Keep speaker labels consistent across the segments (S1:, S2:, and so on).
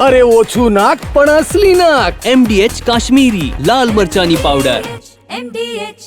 S1: અરે ઓછું નાક પણ અસલી નાક.
S2: MDH કાશ્મીરી લાલ મરચાની પાવડર.
S3: MDH.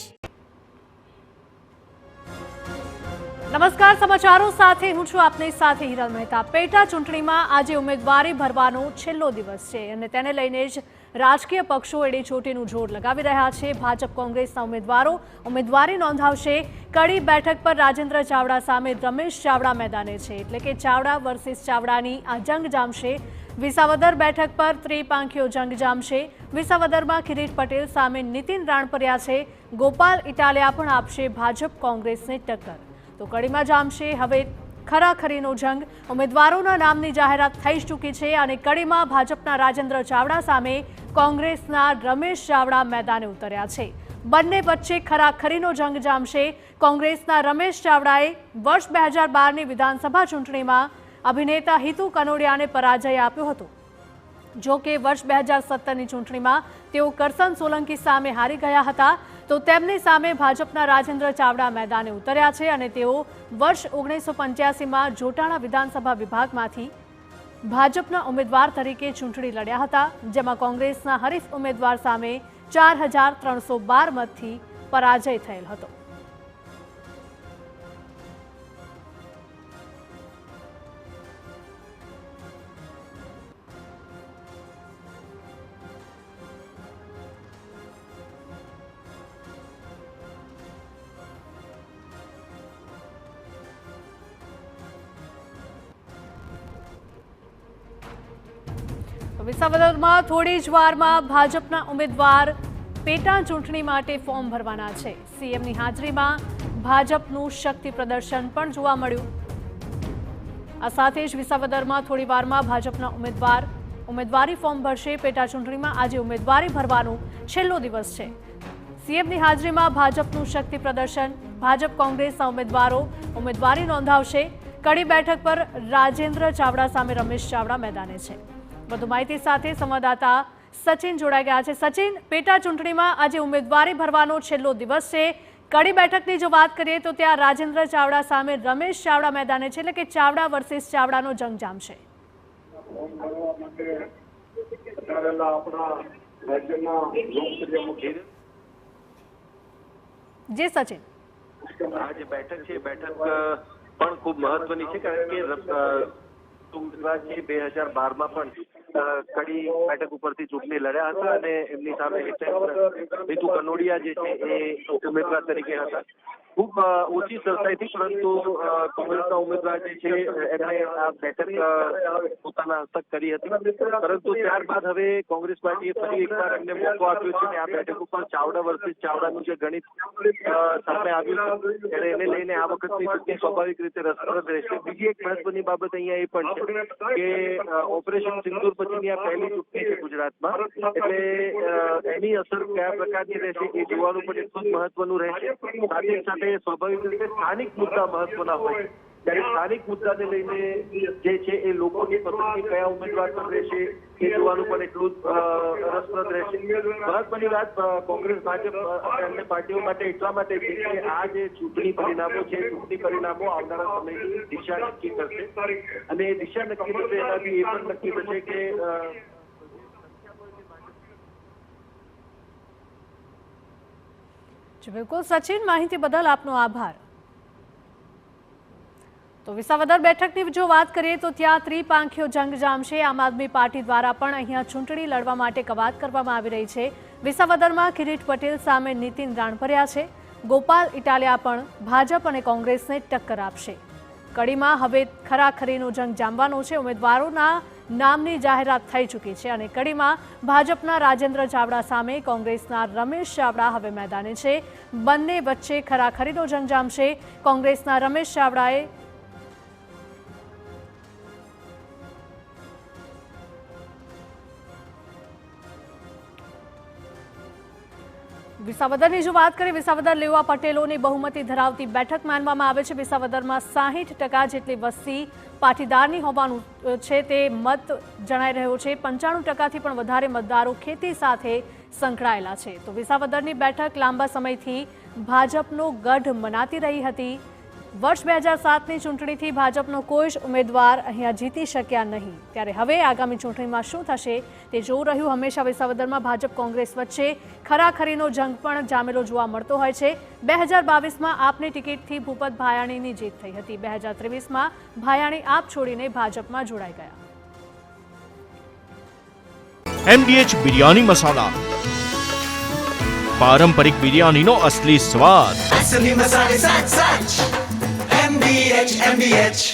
S4: નમસ્કાર, સમાચારો સાથે હું છું આપની સાથે હિરલ મહેતા. પેટા ચૂંટણીમાં આજે ઉમેદવારી ભરવાનો છેલ્લો દિવસ છે અને તેને લઈને જ રાજકીય પક્ષો એડીચોટીનું જોર લગાવી રહ્યા છે. ભાજપ કોંગ્રેસના ઉમેદવારો ઉમેદવારી નોંધાવશે. કડી બેઠક પર રાજેન્દ્ર ચાવડા સામે રમેશ ચાવડા મેદાને છે, એટલે કે ચાવડા વર્સિસ ચાવડાની આ જંગ જામશે. વિસાવદર બેઠક પર ત્રિપાંખીયો જંગ જામશે. વિસાવદરમાં કિરીટ પટેલ સામે નીતિન રાણપરિયા છે. ગોપાલ ઇટાલિયા પણ આપશે ભાજપ કોંગ્રેસને ટક્કર. તો કડીમાં જામશે હવે ખરાખરીનો જંગ. ઉમેદવારોના નામની જાહેરાત થઈ ચૂકી છે અને કડીમાં ભાજપના રાજેન્દ્ર ચાવડા સામે કોંગ્રેસના રમેશ ચાવડા મેદાને ઉતર્યા છે. બંને વચ્ચે ખરાખરીનો જંગ જામશે. કોંગ્રેસના રમેશ ચાવડાએ વર્ષ 2012ની વિધાનસભા ચૂંટણીમાં અભિનેતા હિતુ કનોડિયાને પરાજય આપ્યો હતો. જો કે વર્ષ 2017ની ચૂંટણીમાં તેઓ કરસન સોલંકી સામે હારી ગયા હતા. તો તેમની સામે ભાજપના રાજેન્દ્ર ચાવડા મેદાને ઉતર્યા છે અને તેઓ વર્ષ 1985માં જોટાણા વિધાનસભા વિભાગમાંથી ભાજપના ઉમેદવાર તરીકે ચૂંટણી લડ્યા હતા, જેમાં કોંગ્રેસના હરીફ ઉમેદવાર સામે 4312 મતથી પરાજય થયેલ હતો. વિસાવદરમાં થોડી જ વારમાં ભાજપના ઉમેદવાર પેટા ચૂંટણી માટે ફોર્મ ભરવાના છે. સીએમની હાજરીમાં ભાજપનું શક્તિ પ્રદર્શન પણ જોવા મળ્યું. આ સાથે જ વિસાવદરમાં થોડી વારમાં ભાજપના ઉમેદવાર ઉમેદવારી ફોર્મ ભરશે. પેટા ચૂંટણીમાં આજે ઉમેદવારી ભરવાનો છેલ્લો દિવસ છે. સીએમની હાજરીમાં ભાજપનું શક્તિ પ્રદર્શન. ભાજપ કોંગ્રેસના ઉમેદવારો ઉમેદવારી નોંધાવશે. કડી બેઠક પર રાજેન્દ્ર ચાવડા સામે રમેશ ચાવડા મેદાને છે. વધુ માહિતી સાથે સંવાદદાતા સચિન જોડાઈ ગયા છે. સચિન, પેટા ચૂંટણીમાં આજે ઉમેદવારી ભરવાનો છેલ્લો દિવસ છે. કડી બેઠકની જો વાત કરીએ તો ત્યાં રાજેન્દ્ર ચાવડા સામે રમેશ ચાવડા મેદાને છે, એટલે કે ચાવડા વર્સિસ ચાવડાનો જંગ જામશે. જી સચિન,
S5: આ જે બેઠક છે બેઠક પણ ખૂબ મહત્વની છે, કારણ કે ઉમેદવાર છે 2012માં પણ કડી બેઠક ઉપરથી ચૂંટણી લડ્યા હતા અને એમની સામે હિતુ કનોડિયા જે છે એ ઉમેદવાર તરીકે હતા. ખૂબ ઓછી સરસાઈથી, પરંતુ કોંગ્રેસના ઉમેદવાર જે છે એમણે આ બેઠક પોતાના હસ્તક કરી હતી. પરંતુ ત્યારબાદ હવે કોંગ્રેસ પાર્ટીએ ફરી એકવાર એમને મોકો આપ્યો છે કે આ બેઠક ઉપર ચાવડા વર્સિસ ચાવડાનું જે ગણિત સામે આવ્યું છે ત્યારે એને લઈને આ વખતની ચૂંટણી સ્વાભાવિક રીતે રસપ્રદ રહેશે. બીજી એક મહત્વની બાબત અહીંયા એ પણ છે કે ઓપરેશન સિંદૂર પછીની આ પહેલી ચૂંટણી છે ગુજરાતમાં, એટલે એની અસર કયા પ્રકારની રહેશે એ જોવાનું પણ એટલું જ મહત્વનું રહેશે. સાથે સાથે સ્વાભાવિક રીતે સ્થાનિક મુદ્દા મહત્વના હોય, ત્યારે સ્થાનિક મુદ્દાને લઈને જે છે એ લોકોની પસંદગી કયા ઉમેદવાર પર રહેશે એ જોવાનું પણ એટલું જ રસપ્રદ રહેશે. મહત્વની વાત કોંગ્રેસ ભાજપ અન્ય પાર્ટીઓ માટે એટલા માટે છે કે આ જે ચૂંટણી પરિણામો છે, ચૂંટણી પરિણામો આવનારા સમયની દિશા નક્કી કરશે અને એ દિશા નક્કી થશે એનાથી એ પણ નક્કી થશે કે
S4: બિલકુલ સચિન, માહિતી બદલ આપનો આભાર. તો વિસાવદર બેઠકની જો વાત કરીએ તો ત્યાં ત્રિપાંખીયો જંગ જામશે. આમ આદમી પાર્ટી દ્વારા પણ અહીંયા ચૂંટણી લડવા માટે કવાયત કરવામાં આવી રહી છે. વિસાવદરમાં કિરીટ પટેલ સામે નીતિન રાણપરિયા છે. ગોપાલ ઇટાલિયા પણ ભાજપ અને કોંગ્રેસને ટક્કર આપશે. કડીમાં હવે ખરાખરીનો જંગ જામવાનો છે. ઉમેદવારોના નામની જાહેરાત થઈ ચૂકી છે અને કડીમાં ભાજપના રાજેન્દ્ર ચાવડા સામે કોંગ્રેસના રમેશ ચાવડા હવે મેદાને છે. બંને વચ્ચે ખરાખરીનો જંગ જામશે. કોંગ્રેસના રમેશ ચાવડાએ વિસાવદરની જો વાત કરીએ, વિસાવદર લેવા પટેલોની બહુમતી ધરાવતી બેઠક માનવામાં આવે છે. વિસાવદરમાં 60% જેટલી વસ્તી પાટીદારની હોવાનું છે તે મત જણાઈ રહ્યો છે. 95%થી પણ વધારે મતદારો ખેતી સાથે સંકળાયેલા છે. તો વિસાવદરની બેઠક લાંબા સમયથી ભાજપનો ગઢ મનાતી રહી હતી. વર્ષ 2007ની ચૂંટણીથી ભાજપનો કોઈ જ ઉમેદવાર અહીંયા જીતી શક્યા નહીં, ત્યારે હવે આગામી ચૂંટણીમાં શું થશે તે જોવું રહ્યું. હંમેશા વિસાવદરમાં ભાજપ કોંગ્રેસ વચ્ચે ખરાખરીનો જંગ પણ જામેલો જોવા મળતો હોય છે. 2022માં આપની ટિકિટથી ભૂપત ભાયાણીની જીત થઈ હતી. 2023માં ભાયાણી આપ છોડીને ભાજપમાં જોડાઈ ગયા.
S3: MDH બિરયાની મસાલા, પારંપરિક બિરયાનીનો અસલી સ્વાદ.
S6: असली मसाले साच साच MDH